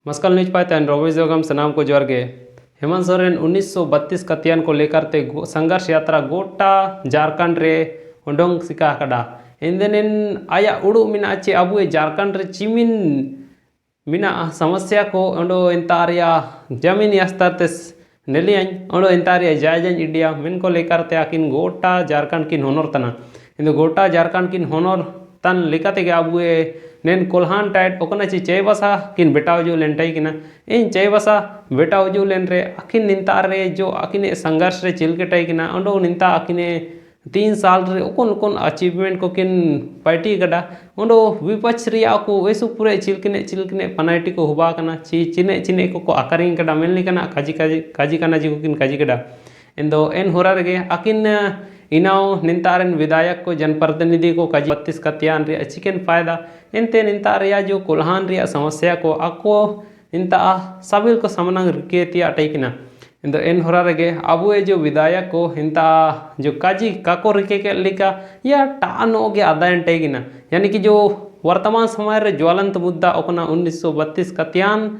Muscle news पाते हैं रवि जोगम सनाम को जोर गे हेमंत सोरेन 1932 कतियान को लेकर ते संघर्ष यात्रा गोटा झारखंड रे उडोंग सिका कड़ा इंदन आया उड़ू मिना चे अबुए झारखंड रे चिमिन मिना समस्या को उडो इंतारिया जमीन स्तर ते नेलियां उडो इंतारिया जायजन इंडिया मिन को लेकर ते आकिन गोटा झारखंड किन होनर तना इंदो गोटा झारखंड किन होनर तन लिकाते गे अबुए नेन कोल्हान टाइट ओकना ची चय बसा किन बेटाव जो लेन टाई किना इन चय बसा बेटाव जो लेन रे अकिन निंता रे जो अकिने संघर्ष रे चिलके टाई किना अंडो निंता अकिने 3 साल रे ओकोन अचीवमेंट को किन पार्टी गडा अंडो विपक्ष रिया को वैसु पूरे चिलकिने पनाइटी को हुबा कना ची चिने को आकारिंग गडा मेनली कना काजी कना जी को किन काजी गडा इंदो एन होरा रे अकिन इनाव निंतारन विधायक को जनप्रतिनिधि को काजी 32 कतियान रे चिकन फायदा इनते निंता रिया जो कोल्हान रिया समस्या को आको इंता सबिल को समनांग रिकेतिया टाइकिना इंदो एन होरा रे अबुए जो विधायक को इंता जो काजी काको रिके के लिका या टानो के आदायन टाइकिना यानी कि जो वर्तमान समय रे ज्वलंत मुद्दा ओकना 1932 कतियान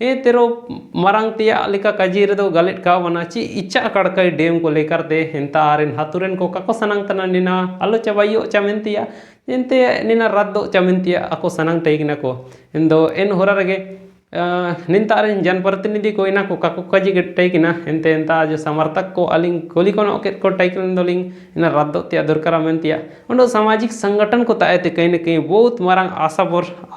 ए तेरो मरंग तिया लिका काजी रे दो गलित का बना ची इच्छा कड़कई डेम को लेकर दे हिंता आरिन हातुरेन को काको सनंग तना निना आलो चबाइयो चमिनतिया इंते निना रद्दो चमिनतिया ako sanang taigina ko इन्दो एन होरा रगे निंता आरिन जनप्रतिनिधि को इना को काको काजी के टाइकिना इंते इंता जो समर्थक को अलिंग कोली को टाइकिन दोलिंग इना रद्दो तिया दरकारा मेनतिया उंडो सामाजिक संगठन को तायते कहीं न कहीं बहुत मरंग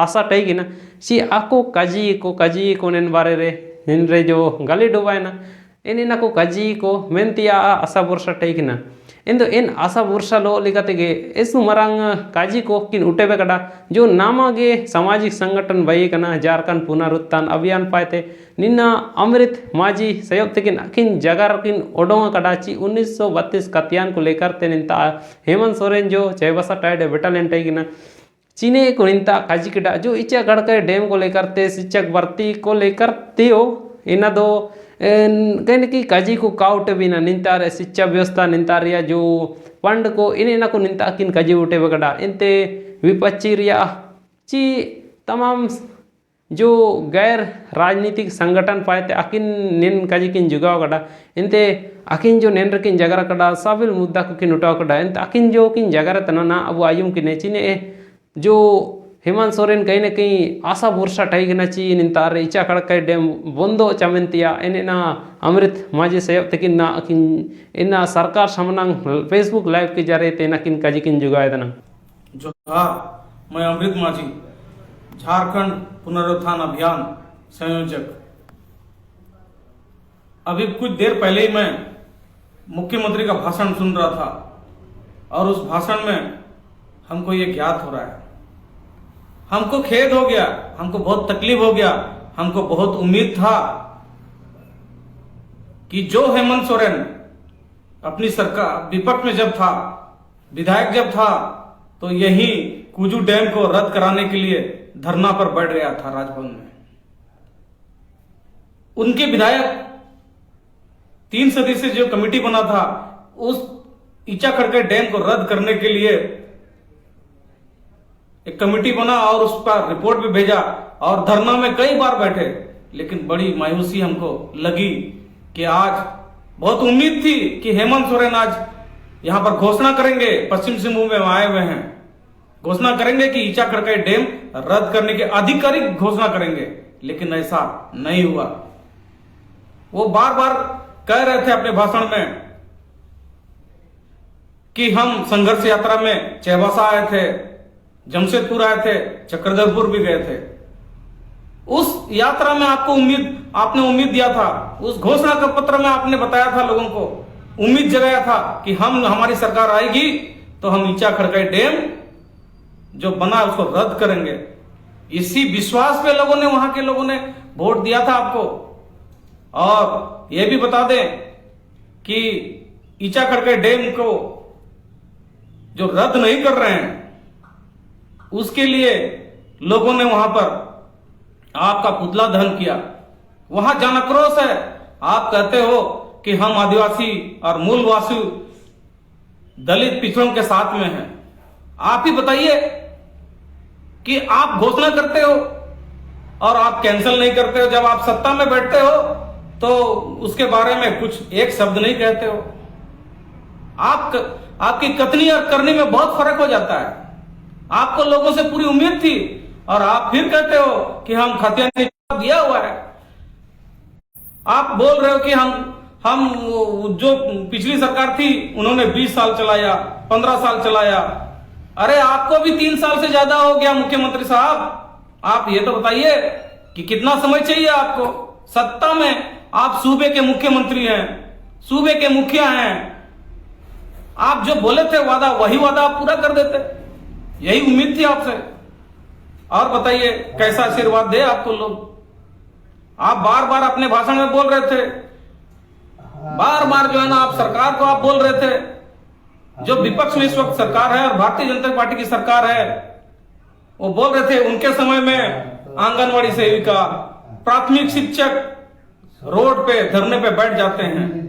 आशा टाइकिना सी आको काजी को नेन बारे रे इन रे जो गाली डुबायना इना को काजी को मेनतिया आशा वर्षा टाइकिना इंदो इन आशा वर्षा लो लिगाते गे एसु मरंग काजी को किन उठेबे कड़ा जो नामागे सामाजिक संगठन बई कना झारखंड पुनरुत्थान अभियान पाते निन्ना अमृत माजी सहयोग किन अकिन जगार किन ओडोंगा कड़ा ची 1932 कतियान को लेकर ते निंता हेमंत सोरेन जो चयबसा टाइड बेटालियन टाइगिना चीने को निंता काजी कड़ा जो इच्छा गड़कर डैम को लेकर ते शिक्षक भर्ती को लेकर तेओ इना दो कहीं की काजी को काउट बिना निंता रे शिक्षा व्यवस्था निंता रिया जो फंड को इना को निंता किन काजी उठे बगड़ा इनते विपक्षी रिया ची तमाम जो गैर राजनीतिक संगठन पाते अकिन निन काजी किन जुगाव कड़ा इनते अकिन जो नेन रकिन जगरा कड़ा साबिल मुद्दा को किन उठाव कड़ा इनते अकिन जो किन जगरा तना अब आयुम किने चीने जो हेमंत सोरेन कहीं न कहीं आशा वर्षा टाइगना ची निंता रे इच्छा कड़कई डेम बंदो चमेंतिया इना अमृत माजी सहयोग तकिन ना किन इना सरकार समनांग फेसबुक लाइव के जरिए ते ना किन काजी किन जुगाए दना जो था मैं अमृत माझी झारखंड पुनरुत्थान अभियान संयोजक। अभी कुछ देर पहले ही मैं मुख्यमंत्री का भाषण सुन रहा था और उस भाषण में हमको ये ज्ञात हो रहा है, हमको खेद हो गया, हमको बहुत तकलीफ हो गया, हमको बहुत उम्मीद था कि जो हेमंत सोरेन अपनी सरकार विपक्ष में जब था, विधायक जब था, तो यही कुजू डैम को रद्द कराने के लिए धरना पर बैठ गया था राजभवन में। उनके विधायक 3 सदस्यीय जो कमेटी बना था उस इच्छा खड़के डैम को रद्द करने के लिए एक कमेटी बना और उस पर रिपोर्ट भी भेजा और धरना में कई बार बैठे, लेकिन बड़ी मायूसी हमको लगी कि आज बहुत उम्मीद थी कि हेमंत सोरेन आज यहां पर घोषणा करेंगे, पश्चिम सिंहभूम में आए हुए हैं, घोषणा करेंगे कि इच्छा खड़के डैम रद्द करने की आधिकारिक घोषणा करेंगे, लेकिन ऐसा नहीं हुआ। वो बार बार कह रहे थे अपने भाषण में कि हम संघर्ष यात्रा में चयबसा आए थे, जमशेदपुर आए थे, चक्रधरपुर भी गए थे। उस यात्रा में आपने उम्मीद दिया था, उस घोषणा का पत्र में आपने बताया था, लोगों को उम्मीद जगाया था कि हमारी सरकार आएगी तो हम इच्छा खड़काई डैम जो बना उसको रद्द करेंगे। इसी विश्वास पे वहां के लोगों ने वोट दिया था आपको। और यह भी बता दें कि इच्छा खड़काई डैम को जो रद्द नहीं कर रहे हैं उसके लिए लोगों ने वहां पर आपका पुतला दहन किया। वहां जनाक्रोश है, आप कहते हो कि हम आदिवासी और मूलवासी दलित पिछड़ों के साथ में हैं। आप ही बताइए कि आप घोषणा करते हो और आप कैंसिल नहीं करते हो। जब आप सत्ता में बैठते हो तो उसके बारे में कुछ एक शब्द नहीं कहते हो। आपकी कथनी और करनी में बहुत फर्क हो जाता है। आपको लोगों से पूरी उम्मीद थी और आप फिर कहते हो कि हम खतिया ने दिया हुआ है। आप बोल रहे हो कि हम जो पिछली सरकार थी उन्होंने 20 साल चलाया, 15 साल चलाया। अरे आपको भी 3 साल से ज्यादा हो गया मुख्यमंत्री साहब। आप ये तो बताइए कि कितना समय चाहिए आपको सत्ता में। आप सूबे के मुख्यमंत्री हैं, सूबे के मुखिया हैं। आप जो बोले थे वादा, वही वादा आप पूरा कर देते। यही उम्मीद थी आपसे। और बताइए कैसा आशीर्वाद दे आपको लोग। आप बार बार अपने भाषण में बोल रहे थे, बार बार जो है ना आप सरकार को आप बोल रहे थे। जो विपक्ष में इस वक्त सरकार है और भारतीय जनता पार्टी की सरकार है, वो बोल रहे थे उनके समय में आंगनवाड़ी सेविका, प्राथमिक शिक्षक रोड पे धरने पे बैठ जाते हैं।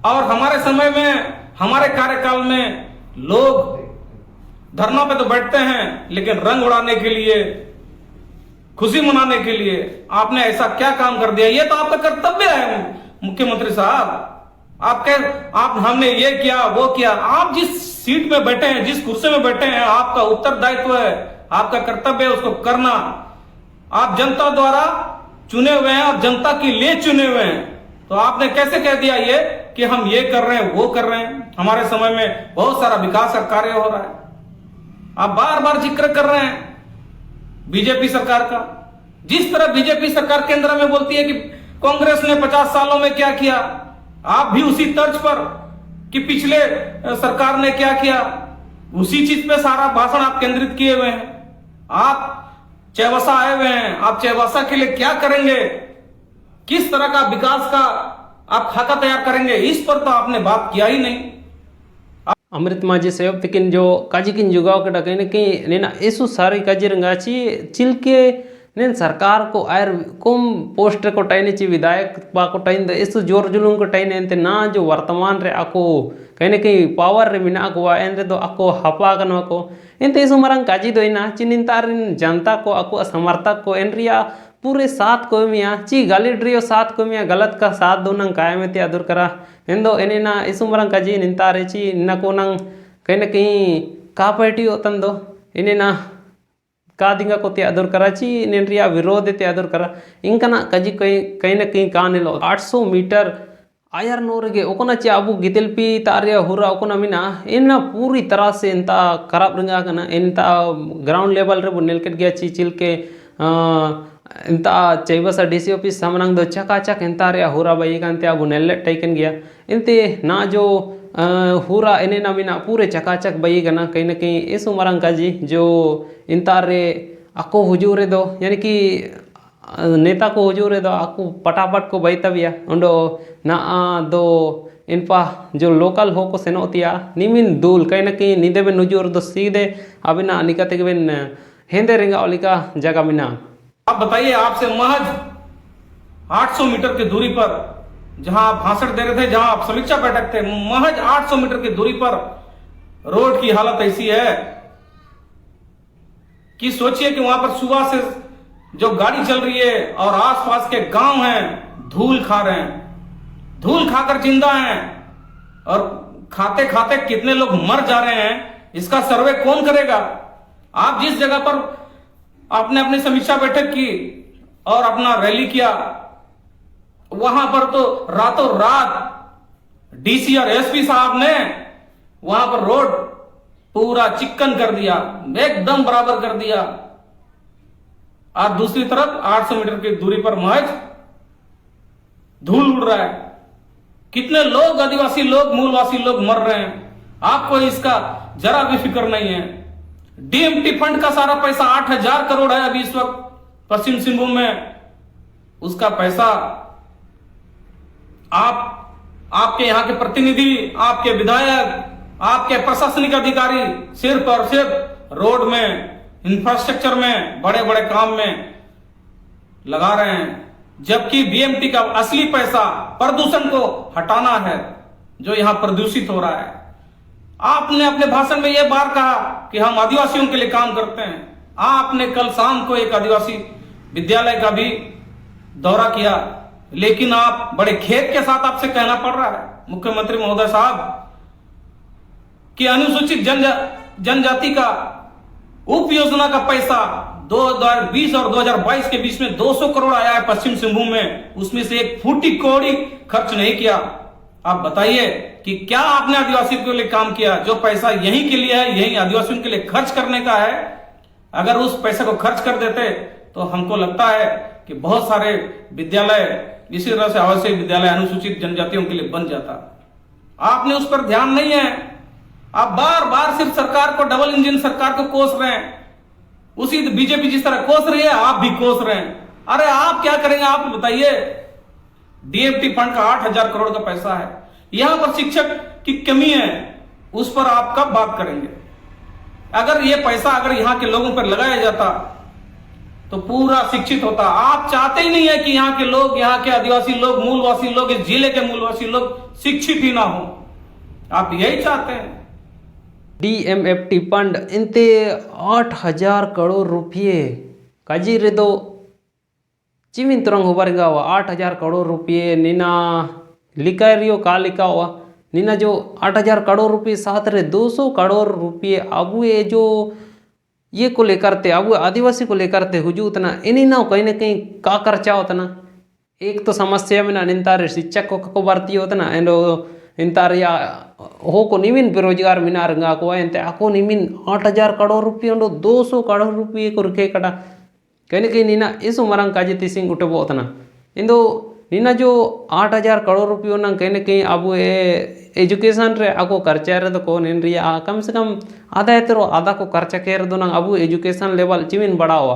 और हमारे समय में, हमारे कार्यकाल में लोग धरना पे तो बैठते हैं, लेकिन रंग उड़ाने के लिए, खुशी मनाने के लिए आपने ऐसा क्या काम कर दिया। ये तो आपका कर्तव्य है मुख्यमंत्री साहब। आप हमने ये किया वो किया। आप जिस सीट में बैठे हैं, जिस कुर्सी में बैठे हैं, आपका उत्तरदायित्व है, आपका कर्तव्य है उसको करना। आप जनता द्वारा चुने हुए हैं और जनता के लिए चुने हुए हैं। तो आपने कैसे कह दिया ये कि हम ये कर रहे हैं, वो कर रहे हैं। हमारे समय में बहुत सारा विकास का कार्य हो रहा है। आप बार बार जिक्र कर रहे हैं बीजेपी सरकार का। जिस तरह बीजेपी सरकार केंद्र में बोलती है कि कांग्रेस ने 50 सालों में क्या किया, आप भी उसी तर्ज पर कि पिछले सरकार ने क्या किया, उसी चीज पे सारा भाषण आप केंद्रित किए हुए हैं। आप चैवसा आए हुए हैं, आप चैवसा के लिए क्या करेंगे, किस तरह का विकास का आप खाका तैयार करेंगे, इस पर तो आपने बात किया ही नहीं। अमृत माझी सेवक तिकिन जो काजी किन जुगाव के डकने कि नेना ऐसु सारी काजी रंगाची चिलके नेन सरकार को आयर कुम पोस्ट को टाइने ची विधायक पा को टाइन द ऐसु जोर जुलूम को टाइने एंते ना जो वर्तमान रे आको कहीं कहीं पावर रे मिना को एन रे दो आको हपा कनो को एंते ऐसु मरंग काजी दो इना चिनिंतारिन जनता को आको समर्थक को एन रिया पूरे साथ को मिया ची गाली ड्रियो साथ को मिया गलत का साथ दो नंग काय में ते अदुर करा एंदो एनेना ऐसु मरंग काजी निंतारे ची न को नंग कहीं का पार्टी होतन दो एनेना का दिंगा को ते अदुर करा ची नेन रिया विरोध ते अदुर करा इंकना काजी कहीं न कहीं का नेलो 800 मीटर आयर नोरगे ओकोना ची अबू गितिलपी तारिया हुरा ओकोना मिना इना पूरी तरह से इंता खराब रंगा कना इंता ग्राउंड लेवल रे बुनेलकेट गया ची चिलके इंता चैबसा डीसी ऑफिस सामनांग दो चकाचक इंता रे हुरा बाई कांते अबू नेल्ले टाइकन गया इंते ना जो हुरा इन्हें ना मिना पूरे चकाचक बाई गना कहीं न कहीं इस उमरंग का जी जो इंता रे आको हुजूरे दो यानी कि नेता को हुजूरे दो आको पटापट को बैतविया उंडो ना दो इनपा जो लोकल हो को सेनोतिया निमिन दूल कहीं न कहीं निदे में नुजूर दो सीधे अबिना निकते के बिन हेंदे रिंगा ओलिका जगह मिना। आप बताइए, आपसे महज 800 मीटर की दूरी पर जहां आप भाषण दे रहे थे, जहां आप समीक्षा बैठक थे, महज 800 मीटर की दूरी पर रोड की हालत ऐसी है कि सोचिए कि वहां पर सुबह से जो गाड़ी चल रही है और आसपास के गांव हैं धूल खा रहे हैं, धूल खाकर जिंदा हैं और खाते खाते कितने लोग मर जा रहे हैं, इसका सर्वे कौन करेगा। आप जिस जगह पर आपने अपनी समीक्षा बैठक की और अपना रैली किया, वहां पर तो रातों रात डीसी और एसपी साहब ने वहां पर रोड पूरा चिक्कन कर दिया, एकदम बराबर कर दिया। और दूसरी तरफ 800 मीटर की दूरी पर महज धूल उड़ रहा है, कितने लोग, आदिवासी लोग, मूलवासी लोग मर रहे हैं। आपको इसका जरा भी फिक्र नहीं है। डीएमटी फंड का सारा पैसा 8000 करोड़ है अभी इस वक्त पश्चिम सिंहभूम में, उसका पैसा आपके यहां के प्रतिनिधि, आपके विधायक, आपके प्रशासनिक अधिकारी सिर्फ और सिर्फ रोड में, इंफ्रास्ट्रक्चर में, बड़े बड़े काम में लगा रहे हैं, जबकि बीएमटी का असली पैसा प्रदूषण को हटाना है जो यहां प्रदूषित हो रहा है। आपने अपने भाषण में यह बार कहा कि हम आदिवासियों के लिए काम करते हैं। आपने कल शाम को एक आदिवासी विद्यालय का भी दौरा किया, लेकिन आप बड़े खेद के साथ आपसे कहना पड़ रहा है मुख्यमंत्री महोदय साहब कि अनुसूचित जनजाति का उप योजना का पैसा 2020 और 2022 के बीच में 200 करोड़ आया है पश्चिम सिंहभूम में, उसमें से एक फूटी कौड़ी खर्च नहीं किया। आप बताइए कि क्या आपने आदिवासियों के लिए काम किया? जो पैसा यहीं के लिए है, यहीं आदिवासियों के लिए खर्च करने का है, अगर उस पैसे को खर्च कर देते तो हमको लगता है कि बहुत सारे विद्यालय इसी तरह से आवासीय विद्यालय अनुसूचित जनजातियों के लिए बन जाता। आपने उस पर ध्यान नहीं है। आप बार बार सिर्फ सरकार को, डबल इंजन सरकार को कोस रहे हैं। उसी बीजेपी जिस तरह कोस रही है आप भी कोस रहे हैं। अरे आप क्या करेंगे आप बताइए। डीएफटी फंड का 8,000 करोड़ का पैसा है, यहां पर शिक्षक की कमी है, उस पर आप कब बात करेंगे? अगर ये पैसा अगर यहां के लोगों पर लगाया जाता तो पूरा शिक्षित होता। आप चाहते ही नहीं है कि यहाँ के लोग, यहाँ के आदिवासी लोग, मूलवासी लोग, इस जिले के मूलवासी लोग शिक्षित ही ना हो। आप यही चाहते हैं। डीएमएफटी फंड इंते 8,000 करोड़ रुपये काजी रे दो चिमिन तरंग होबारेगा 8,000 करोड़ रुपये नीना लिखा रियो का लिखा हुआ नीना जो 8,000 करोड़ रुपये साथ रे 200 करोड़ रुपये अब ये जो ये को लेकर थे, अब आदिवासी को लेकर थे हुजू उतना इन्हीं ना कहीं ना कहीं का खर्चा होता ना। एक तो समस्या में ना निंतारे शिक्षक को भर्ती होता ना एंड इंतार या हो को निमिन बेरोजगार मिना रंगा को एंते आको निमिन 8,000 करोड़ रुपये 200 करोड़ रुपये को रखे कटा कहीं कहीं नीना इस उमरंग काजे तिसिंग उठे बोत ना इंदो नीना जो 8,000 करोड़ रुपये ना कहीं कहीं अब एजुकेशन रे आको खर्चा रे तो को निन रिया कम से कम आधा है तो आधा को खर्चा के दो ना अब एजुकेशन लेवल चिमिन बड़ा हुआ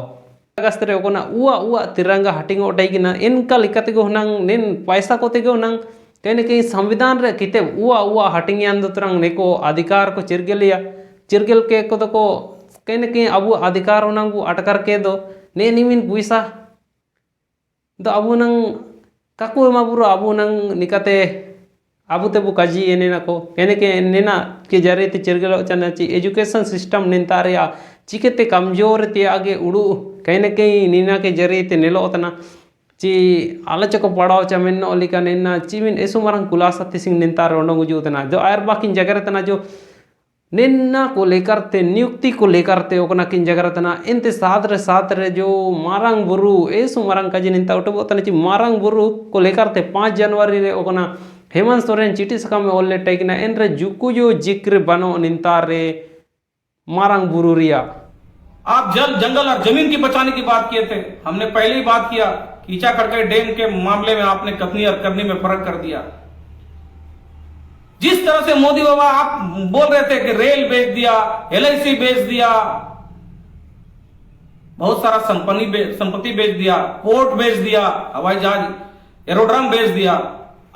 अगस्त रे को ना उआ तिरंगा हटिंग उठाई कि ना इनका लिखते को ना निन पैसा को ते ना कहीं कहीं संविधान रे किते उआ हटिंग अंदरंग neko अधिकार को चिरगल के को तो को कहीं कहीं अब अधिकार होना को अटकर के दो ने निमिन पुइसा तो अब नंग काको माबुरो अब नंग निकते अब ते बु काजी एने ना को कहीं के नेना के जरिए ते चिरगल चना ची एजुकेशन सिस्टम निंतारे या चिकते कमजोर ते आगे उड़ू कहीं न कहीं नीना के जरिए ते नेलो तना ची आलोच को पढ़ाओ चमेन ओलिका नेना चीमिन ऐसो मारंग कुलासा तिसिंग निंतार ओंडोंग जुतना जो आयर बाकिन जगह तना जो निन्ना को लेकर ते नियुक्ति को लेकर ते ओकना किन जगह तना इनते साथ रे जो मारंग बुरु ऐसो मारंग काजी निंता उठबो तना ची मारंग बुरु को लेकर ते 5 जनवरी रे ओकना हेमंत सोरेन चिठी सकाम में ओले टेकना इन रे जुकु जो जिक्र बनो निंतार रे मारंग बुरु रिया। आप जंगल और जमीन की बचाने की बात किए थे, हमने पहले ही बात किया कीचा खड़के डैम के मामले में आपने कथनी और करनी में फर्क कर दिया। जिस तरह से मोदी बाबा आप बोल रहे थे कि रेल बेच दिया, एलआईसी बेच दिया, बहुत सारा संपत्ति बेच दिया, पोर्ट बेच दिया, हवाई जहाज एरोड्रम बेच दिया।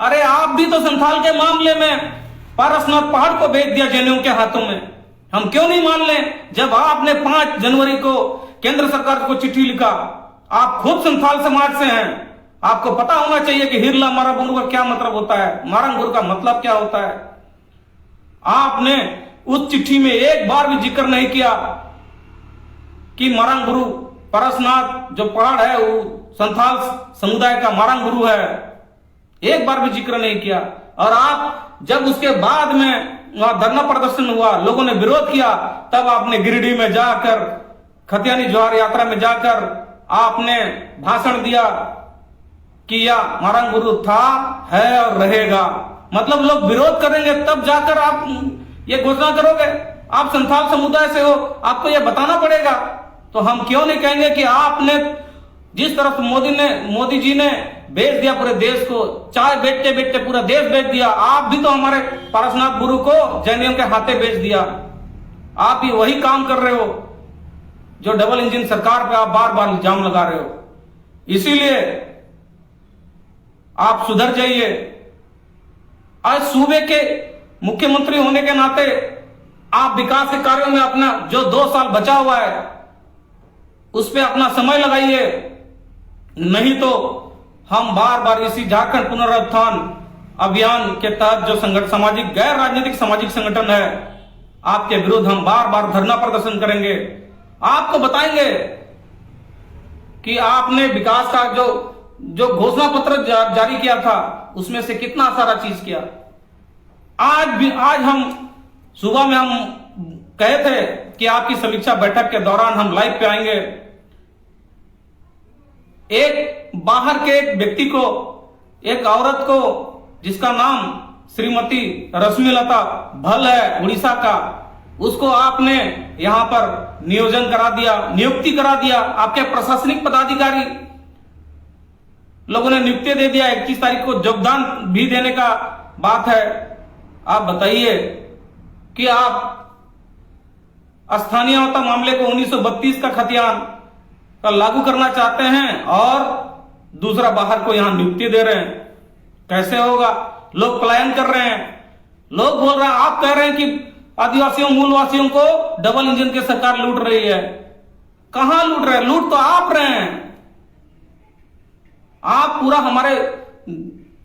अरे आप भी तो संथाल के मामले में पारसनाथ पहाड़ को बेच दिया जैनियों के हाथों में। हम क्यों नहीं मान लें? जब आपने 5 जनवरी को केंद्र सरकार को चिट्ठी लिखा, आप खुद संथाल समाज से हैं, आपको पता होना चाहिए कि हिरला मारांगबुरु का क्या मतलब होता है, मारांगबुरु का मतलब क्या होता है। आपने उस चिट्ठी में एक बार भी जिक्र नहीं किया कि मारांगबुरु पारसनाथ जो पहाड़ है वो संथाल समुदाय का मारांगबुरु है, एक बार भी जिक्र नहीं किया। और आप जब उसके बाद में वहां धरना प्रदर्शन हुआ, लोगों ने विरोध किया, तब आपने गिरिडीह में जाकर, खतियानी जोहार यात्रा में जाकर आपने भाषण दिया कि यह मारांगबुरु था, है और रहेगा। मतलब लोग विरोध करेंगे तब जाकर आप ये घोषणा करोगे? आप संथाल समुदाय से हो, आपको यह बताना पड़ेगा। तो हम क्यों नहीं कहेंगे कि आपने जिस तरह मोदी जी ने बेच दिया पूरे देश को, चाय बेचते बेचते पूरा देश बेच दिया, आप भी तो हमारे पारसनाथ गुरु को जैनियों के हाथे बेच दिया। आप भी वही काम कर रहे हो जो डबल इंजन सरकार पे आप बार बार इल्जाम लगा रहे हो। इसीलिए आप सुधर जाइए। आज सूबे के मुख्यमंत्री होने के नाते आप विकास के कार्यों में अपना जो 2 साल बचा हुआ है उस पे अपना समय लगाइए, नहीं तो हम बार बार इसी झारखंड पुनरुत्थान अभियान के तहत जो सामाजिक गैर राजनीतिक सामाजिक संगठन है, आपके विरुद्ध हम बार बार धरना प्रदर्शन करेंगे। आपको बताएंगे कि आपने विकास का जो घोषणा पत्र जारी किया था उसमें से कितना सारा चीज किया। आज हम सुबह में हम कहे थे कि आपकी समीक्षा बैठक के दौरान हम लाइव पे आएंगे। एक बाहर के एक व्यक्ति को, एक औरत को जिसका नाम श्रीमती रश्मिलता भल है उड़ीसा का, उसको आपने यहां पर नियोजन करा दिया, नियुक्ति करा दिया। आपके प्रशासनिक पदाधिकारी लोगों ने नियुक्ति दे दिया। 21 तारीख को योगदान भी देने का बात है। आप बताइए कि आप स्थानीय मामले को 1932 का खतियान का लागू करना चाहते हैं और दूसरा बाहर को यहां नियुक्ति दे रहे हैं। कैसे होगा? लोग पलायन कर रहे हैं। लोग बोल रहे हैं, आप कह रहे हैं कि आदिवासियों मूलवासियों को डबल इंजन की सरकार लूट रही है। कहां लूट रहे हैं? लूट तो आप रहे हैं। आप पूरा हमारे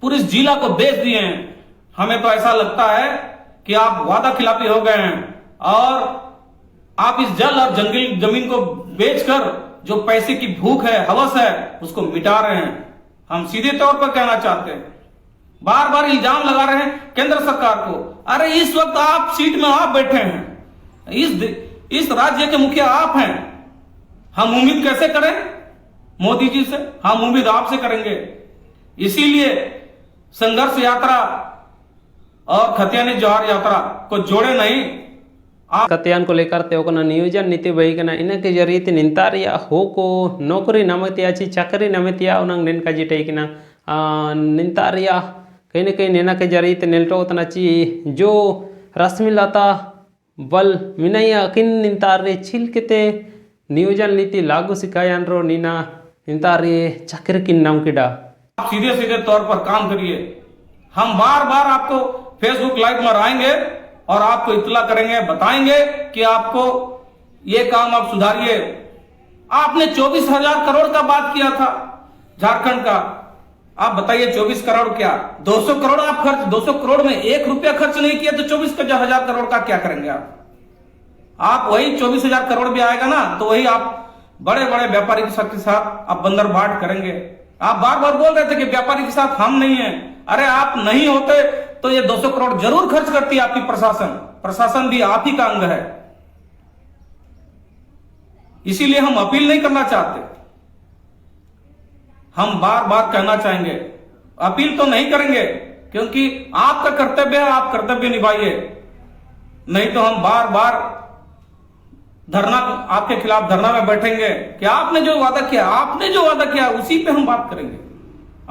पूरे जिला को बेच दिए हैं। हमें तो ऐसा लगता है कि आप वादा खिलाफी हो गए हैं और आप इस जल और जंगली जमीन को बेचकर जो पैसे की भूख है, हवस है, उसको मिटा रहे हैं। हम सीधे तौर पर कहना चाहते हैं, बार बार इल्जाम लगा रहे हैं केंद्र सरकार को। अरे इस वक्त आप सीट में आप बैठे हैं, इस राज्य के मुखिया आप हैं। हम उम्मीद कैसे करें मोदी जी से? हम उम्मीद आपसे करेंगे। इसीलिए संघर्ष यात्रा और खतियानी जोहार यात्रा को जोड़े नहीं। कत्यान को लेकर ते ओकना नियोजन नीति बही कना इन के जरिए ते निंतारिया हो को नौकरी नमतिया ची चाकरी नमतिया उनंग नेन का जिटे किना निंतारिया कहीं न कहीं नेना के जरिए ते नेल्टो उतना ची जो रश्मिलता बल मिनैया किन निंतारे छिल केते नियोजन नीति लागू सिकायान रो नीना निंतारे चाकरी किन नाम किडा। आप सीधे सीधे तौर पर काम करिए। हम बार बार आपको फेसबुक लाइव में आएंगे और आपको इत्तला करेंगे, बताएंगे कि आपको ये काम आप सुधारिए। आपने 24,000 करोड़ का बात किया था झारखंड का। आप बताइए 24 करोड़ क्या? 200 करोड़ आप खर्च, 200 करोड़ में 1 रुपया खर्च नहीं किया तो 24,000 करोड़ का क्या करेंगे आप वही 24,000 करोड़ भी आएगा ना तो वही आप बड़े बड़े व्यापारी के साथ आप बंदर बाट करेंगे। आप बार बार बोल रहे थे कि व्यापारी के साथ हम नहीं हैं। अरे आप नहीं होते तो ये 200 करोड़ जरूर खर्च करती है आपकी प्रशासन भी आप ही का अंग है। इसीलिए हम अपील नहीं करना चाहते। हम बार बार कहना चाहेंगे, अपील तो नहीं करेंगे क्योंकि आपका कर्तव्य है, आप कर्तव्य निभाइए। नहीं तो हम बार बार धरना, आपके खिलाफ धरना में बैठेंगे कि आपने जो वादा किया उसी पे हम बात करेंगे।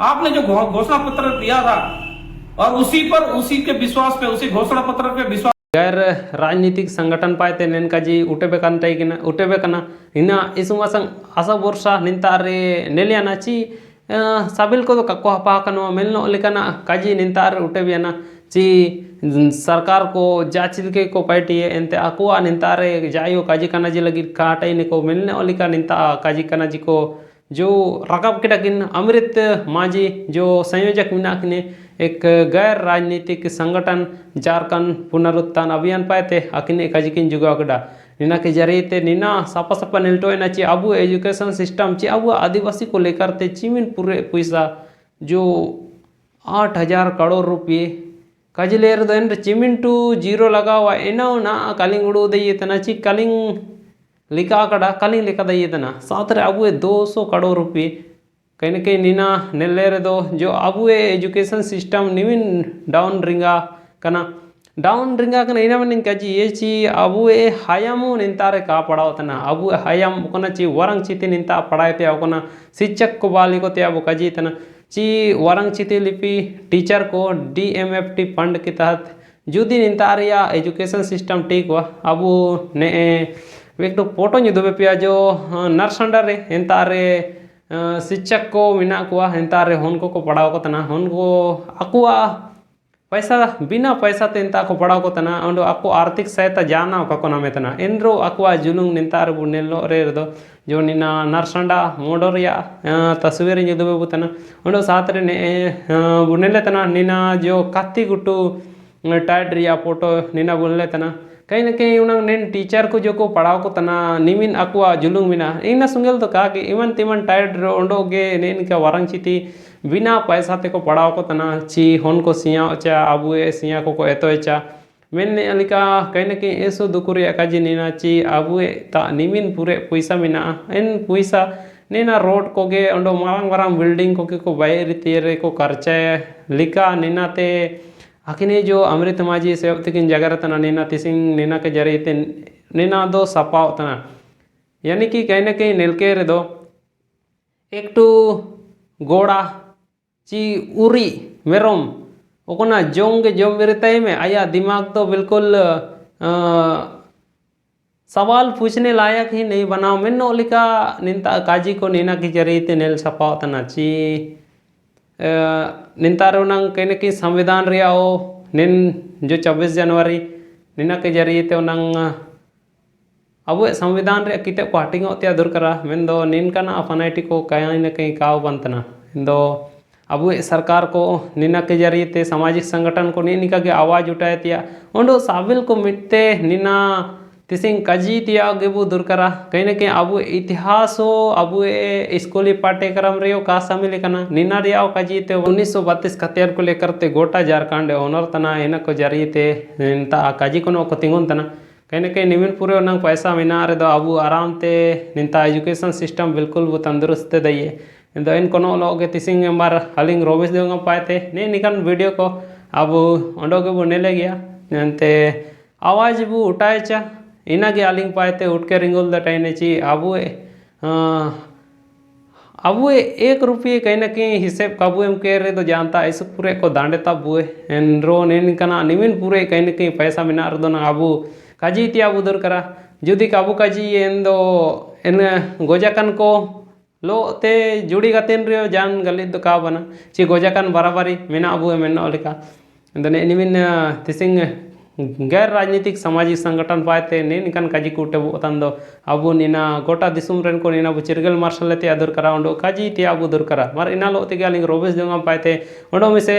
आपने जो घोषणा पत्र दिया था और उसी के विश्वास पे, उसी घोषणा पत्र पे विश्वास गैर राजनीतिक संगठन पाते नेनका जी उठेबेकना इना इसुमासंग आशा वर्षा निंतारे नेलियाना ची साबिल को तो कक्को हपाकनो मेलनो लेकना काजी निंतार उठेबियाना ची सरकार को जाचिल के को पार्टी एंते आकुआ निंतारे जायो काजी कना जी लगी काटाई ने को मिलने ओलिका निंता काजी कना जी को जो रकब किन अमृत मांझी जो संयोजक मिनाकने एक गैर राजनीतिक संगठन झारखंड पुनरुत्थान अभियान पाते अकिने काजिकिन जुगाव कड़ा निना के जरिए ते निना सापा सापा निल्टो ना ची अबू एजुकेशन सिस्टम ची अबू आदिवासी को लेकर ते चीमिन पूरे पैसा जो 8,000 करोड़ रुपये काजिलेर देन चिमिन टू जीरो लगा हुआ एना ना कालिंग उड़ो दे तना ची कालिंग लिखा कड़ा कालिंग लिखा दे तना साथ रे अबू 200 करोड़ रुपये कहीं न कहीं नीना नेलेर दो जो Abu education system Nivin down रिंगा कना इना मन काजी ये ची अबू हायामु निंतारे का पढ़ाओ तना अबू हायाम कोना ची वरंग चिति निंता पढ़ाए ते कोना शिक्षक को बाली को ते अबू काजी तना ची वरंग चिति लिपि टीचर को DMFT फंड के तहत जुदी निंतारिया एजुकेशन सिस्टम ठीक हुआ अबू ने एक तो फोटो निदुबे पिया जो नर्संडर रे एंतारे शिक्षक को मिना को हेंतारे होनको को पढ़ाओ को तना होनको अकुआ पैसा बिना पैसा तेंता को पढ़ाओ को तना अंडो अको आर्थिक सहायता जाना को नामे तना एनरो अकुआ जुलुंग निंतार बुनेलो रे दो जो निना नरसंडा मोडोरिया तस्वीर निदुबे बुतना अंडो साथ रे ने बुनेले तना निना जो काती गुटू टाइड रिया फोटो निना बुनेले तना कहीं ना कहीं उन्हें नेन टीचर को जो को पढ़ाओ को तना निमिन अकुआ जुलुंग मिना इन सुंगल तो कहा कि इमन तिमन टाइड ओंडोगे नेन का वारंग चिती बिना पैसा ते को पढ़ाओ को तना ची होन को सिया चा अबुए सिया को एतो चा मेन अलिका कहीं ना कहीं ऐसो दुकुरे काजी नीना ची अबुए ता निमिन पूरे पैसा मिना इन पैसा नीना रोड को गे ओंडो मारंग मारंग बिल्डिंग को बाहर तेरे को खर्चा लिका नीना ते आखिने जो अमृत माजी से तिकिन जगह तना नीना तिसिंग नीना के जरिए नीना दो सपाव तना यानी कि कहीं ना कहीं नीलके रे दो एक टू गोड़ा ची उरी मेरोम ओकोना जोंग के जोम मेरे तय में आया दिमाग तो बिल्कुल सवाल पूछने लायक ही नहीं बनाओ मैंने लिखा निंता काजी को नीना की जरिए नेल सपाव तना ची निंतार कहीं ना कहीं संविधान रियाओ निन जो 26 जनवरी निना के जरिए ते उनंग अब संविधान रे किते को हटिंग त्या दुरकरा मेन दो निन का ना फनाइटी को कहीं ना कहीं काव बनतना दो अब सरकार को निना के जरिए ते सामाजिक संगठन को निका के आवाज़ उठाए तिया ओंडो साबिल को मिटते निना तिसिंग काजी तिया गेबू दुरकरा कहीं ना कहीं अब इतिहास हो अब स्कूली पाठ्यक्रम रे का शामिल करना निना रिया काजी ते 1932 खतियान को लेकर ते गोटा झारखंड ओनर तना इन को जरिए ते निंता काजी को तिंगुन तना कहीं ना कहीं निमिन पूरे उनंग पैसा मिना रे दो अब आराम ते निंता एजुकेशन सिस्टम बिल्कुल वो तंदुरुस्त दइए इंदो इन कोनो लोगे तिसिंग मार हलिंग रोबेस देंगे पाते ने निकन वीडियो को अब ओंडो के वो नेले गया नंते आवाज़ वो उठाए चा इना के आलिंग पाते उठ के रिंगुल दटाइने ची अब 1 रुपये कहीं ना कहीं हिसाब काबू एम के रे तो जानता ऐसे पूरे को दांडे तब बुए एनरो नेन कना निमिन पूरे कहीं ना कहीं पैसा मिना रदो ना अबू काजी तिया उधर करा जुदी काबू काजी एन दो एन गोजाकन को लो ते जुड़ी गतेन रियो जान गलित दो का बना ची गोजाकन बराबरी मिना अबू मेनो लिका दने निमिन तिसिंग गैर राजनीतिक सामाजिक संगठन पाते ने निकन काजी को टेबो तंदो अबू नीना गोटा दिसुम रेन को नीना चिरगल मार्शल लेते अदर करा ओंडो काजी ते अबू दुर करा मार इना लो ते गालिंग रोबेस जोंगा पाते ओंडो में से